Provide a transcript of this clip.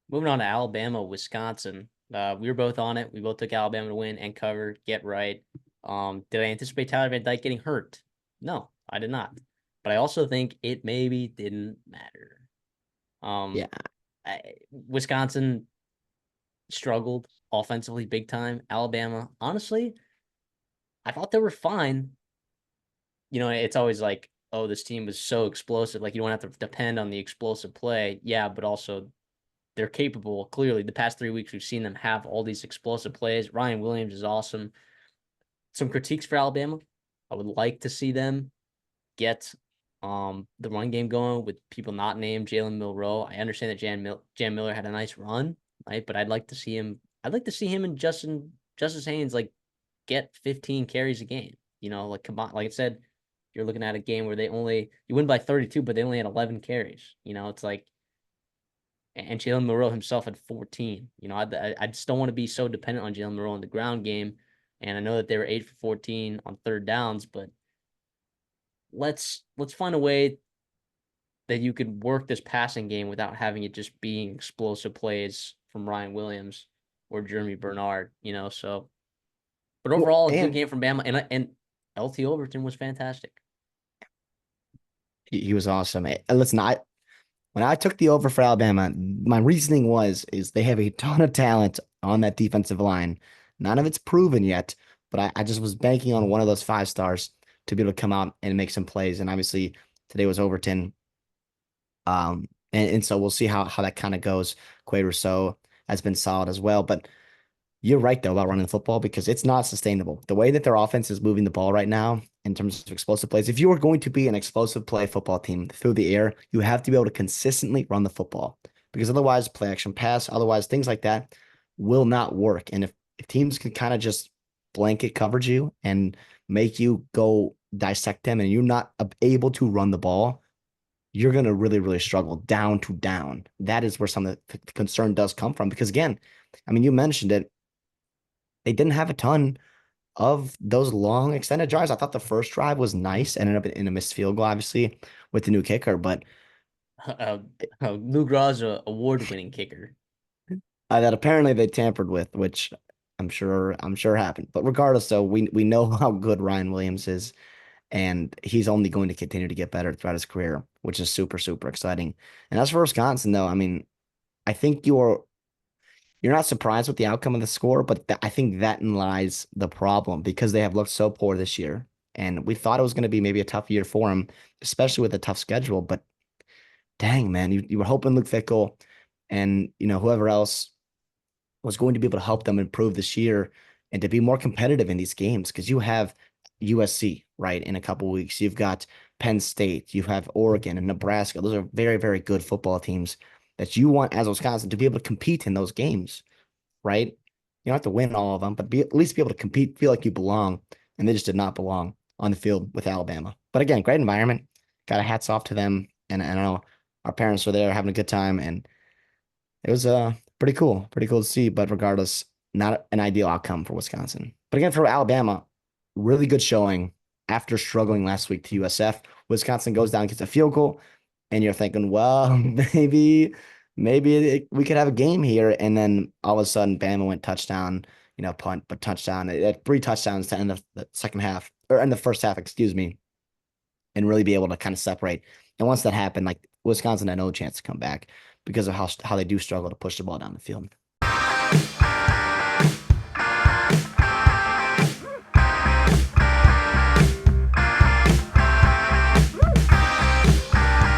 Moving on to Alabama, Wisconsin. We were both on it. We both took Alabama to win and cover, get right. Did I anticipate Tyler Van Dyke getting hurt? No, I did not. But I also think it maybe didn't matter. Yeah, Um, Wisconsin struggled offensively big time. Alabama, honestly, I thought they were fine. It's always like, oh, this team was so explosive. Like, you don't have to depend on the explosive play. Yeah, but also they're capable. Clearly, the past 3 weeks, we've seen them have all these explosive plays. Ryan Williams is awesome. Some critiques for Alabama. I would like to see them get the run game going with people not named Jalen Milroe. I understand that Jan Miller had a nice run, right? But I'd like to see him. I'd like to see him and Justice Haynes like get 15 carries a game. Like come on, like I said, you're looking at a game where you win by 32, but they only had 11 carries. It's like, and Jalen Monroe himself had 14. I just don't want to be so dependent on Jalen Monroe in the ground game. And I know that they were 8 for 14 on third downs, but let's find a way that you could work this passing game without having it just being explosive plays from Ryan Williams or Jeremy Bernard. So but well, overall, a good and game from Bama, and LT Overton was fantastic. he was awesome. Listen, when I took the over for Alabama, my reasoning is they have a ton of talent on that defensive line. None of it's proven yet, but I just was banking on one of those 5 stars to be able to come out and make some plays. And obviously today was Overton. And so we'll see how that kind of goes. Quay Rousseau has been solid as well. But you're right, though, about running the football because it's not sustainable. The way that their offense is moving the ball right now in terms of explosive plays, if you are going to be an explosive play football team through the air, you have to be able to consistently run the football because otherwise, play action pass, otherwise, things like that will not work. And if teams can kind of just blanket coverage you and make you go dissect them and you're not able to run the ball, you're going to really, really struggle down to down. That is where some of the concern does come from because, again, I mean, you mentioned it, they didn't have a ton of those long extended drives. I thought the first drive was nice, ended up in a missed field goal, obviously, with the new kicker, but Uh, Lou Graw's a award-winning kicker. that apparently they tampered with, which I'm sure happened. But regardless, though, we know how good Ryan Williams is, and he's only going to continue to get better throughout his career, which is super, super exciting. And as for Wisconsin, though, I mean, I think you're not surprised with the outcome of the score, but I think that in lies the problem because they have looked so poor this year. And we thought it was going to be maybe a tough year for them, especially with a tough schedule. But dang, man, you were hoping Luke Fickell and whoever else was going to be able to help them improve this year and to be more competitive in these games because you have USC right in a couple of weeks. You've got Penn State, you have Oregon and Nebraska. Those are very, very good football teams that you want as Wisconsin to be able to compete in those games, right? You don't have to win all of them, but at least be able to compete, feel like you belong. And they just did not belong on the field with Alabama. But again, great environment. Got a hats off to them. And I know our parents were there having a good time. And it was pretty cool to see. But regardless, not an ideal outcome for Wisconsin. But again, for Alabama, really good showing after struggling last week to USF. Wisconsin goes down, gets a field goal, and you're thinking, well, maybe we could have a game here. And then all of a sudden, Bama went touchdown, punt, but touchdown. It had 3 touchdowns to end the second half or in the first half, excuse me, and really be able to kind of separate. And once that happened, like Wisconsin had no chance to come back because of how they do struggle to push the ball down the field.